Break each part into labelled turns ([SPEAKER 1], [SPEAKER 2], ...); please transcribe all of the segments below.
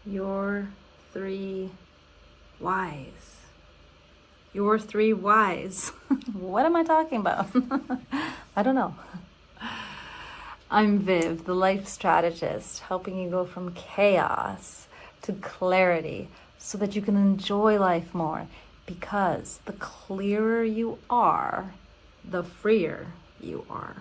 [SPEAKER 1] Your three whys. Your three whys. What am I talking about? I don't know. I'm Viv, the life strategist, helping you go from chaos to clarity so that you can enjoy life more. Because the clearer you are, the freer you are.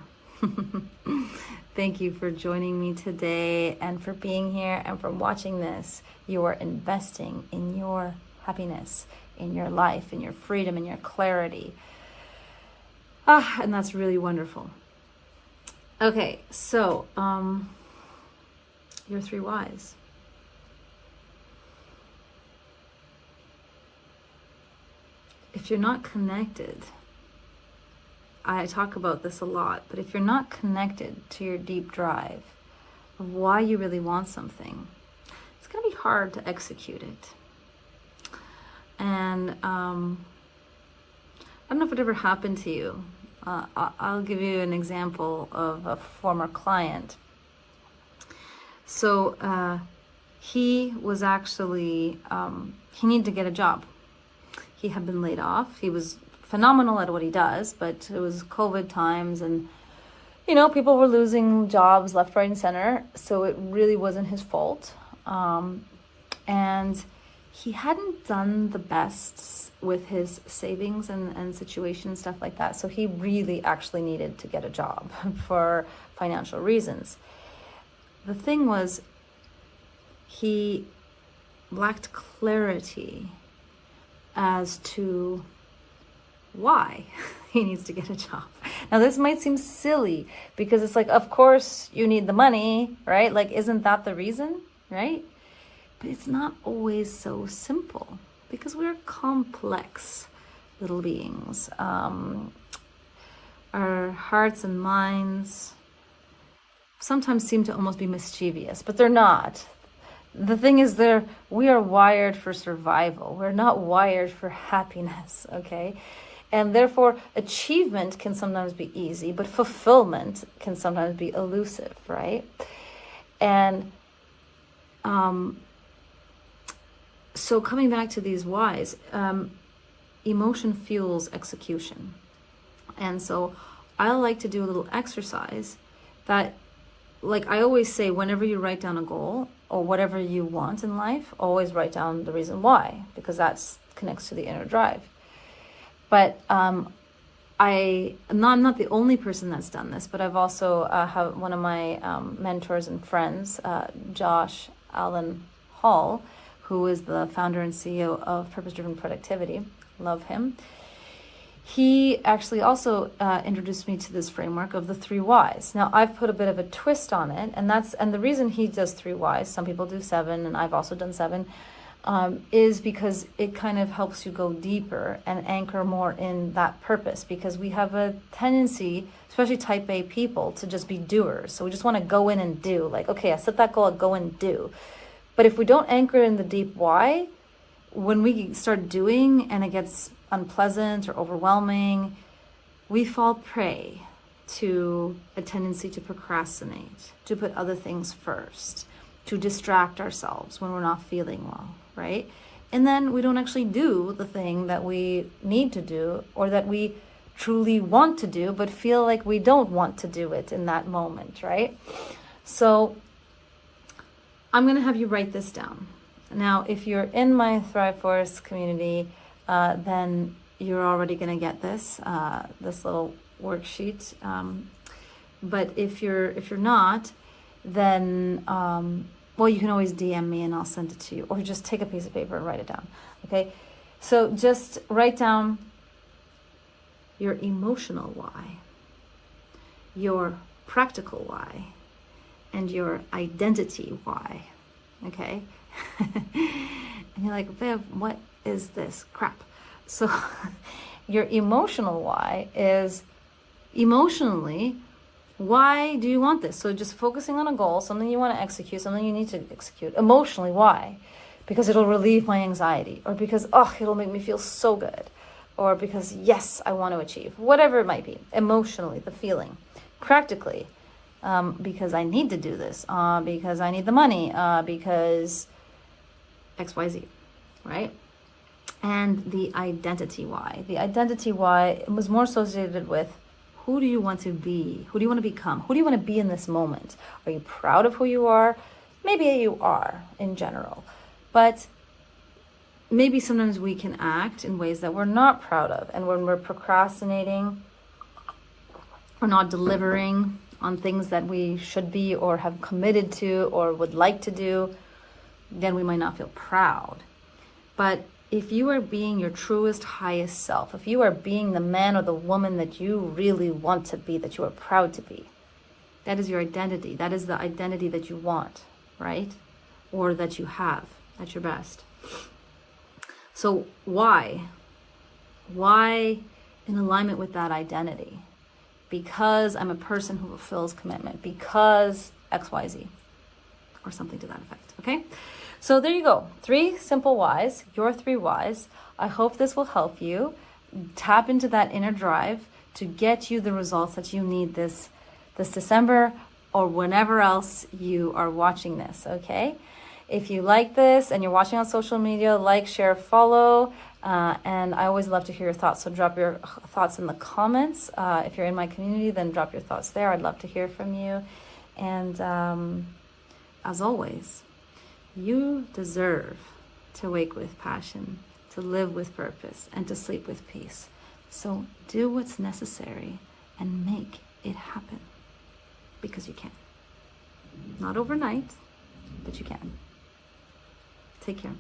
[SPEAKER 1] Thank you for joining me today and for being here and for watching this. You are investing in your happiness, in your life, in your freedom, in your clarity. And that's really wonderful. Okay, so your three whys. If you're not connected, I talk about this a lot, but if you're not connected to your deep drive of why you really want something, it's going to be hard to execute it. And I don't know if it ever happened to you. I'll give you an example of a former client. So he was actually, he needed to get a job. He had been laid off. He was phenomenal at what he does, but it was COVID times and, you know, people were losing jobs left, right, and center. So it really wasn't his fault. And he hadn't done the best with his savings and situation, stuff like that. So he really actually needed to get a job for financial reasons. The thing was, he lacked clarity as to why he needs to get a job. Now, this might seem silly because it's like, of course you need the money, right? Like, isn't that the reason, right? But it's not always so simple because we're complex little beings. Our hearts and minds sometimes seem to almost be mischievous, but they're not. The thing is, we are wired for survival. We're not wired for happiness, okay? And therefore, achievement can sometimes be easy, but fulfillment can sometimes be elusive, right? And so coming back to these whys, emotion fuels execution. And so I like to do a little exercise that, like I always say, whenever you write down a goal or whatever you want in life, always write down the reason why, because that connects to the inner drive. But I'm not the only person that's done this, but I've also have one of my mentors and friends, Josh Allen Hall, who is the founder and CEO of Purpose Driven Productivity. Love him. He actually also introduced me to this framework of the three whys. Now, I've put a bit of a twist on it, and the reason he does three whys, some people do 7, and I've also done 7, is because it kind of helps you go deeper and anchor more in that purpose, because we have a tendency, especially type A people, to just be doers. So we just want to go in and do, like, okay, I set that goal, I'll go and do. But if we don't anchor in the deep why, when we start doing and it gets unpleasant or overwhelming, we fall prey to a tendency to procrastinate, to put other things first, to distract ourselves when we're not feeling well, right? And then we don't actually do the thing that we need to do or that we truly want to do, but feel like we don't want to do it in that moment, right? So I'm going to have you write this down. Now, if you're in my Thrive Force community, then you're already going to get this little worksheet. But if you're not, then well, you can always DM me and I'll send it to you, or just take a piece of paper and write it down. Okay, so just write down your emotional why, your practical why, and your identity why. Okay. And you're like, Viv, what is this crap? So your emotional why is emotionally, why do you want this? So just focusing on a goal, something you want to execute, something you need to execute. Emotionally, why? Because it'll relieve my anxiety, or because, it'll make me feel so good, or because, yes, I want to achieve, whatever it might be. Emotionally, the feeling. Practically, because I need to do this, because I need the money, because XYZ, right? And the identity why. The identity why was more associated with, who do you want to be? Who do you want to become? Who do you want to be in this moment? Are you proud of who you are? Maybe you are in general, but maybe sometimes we can act in ways that we're not proud of. And when we're procrastinating, we're not delivering on things that we should be or have committed to or would like to do, then we might not feel proud. But if you are being your truest, highest self, if you are being the man or the woman that you really want to be, that you are proud to be, that is your identity. That is the identity that you want, right? Or that you have at your best. So why? Why in alignment with that identity? Because I'm a person who fulfills commitment. Because XYZ. Or something to that effect, okay? So there you go. 3 simple whys, your 3 whys. I hope this will help you tap into that inner drive to get you the results that you need this December or whenever else you are watching this, okay? If you like this and you're watching on social media, like, share, follow, and I always love to hear your thoughts. So drop your thoughts in the comments. If you're in my community, then drop your thoughts there. I'd love to hear from you. And as always, you deserve to wake with passion, to live with purpose, and to sleep with peace. So do what's necessary and make it happen. Because you can. Not overnight, but you can. Take care.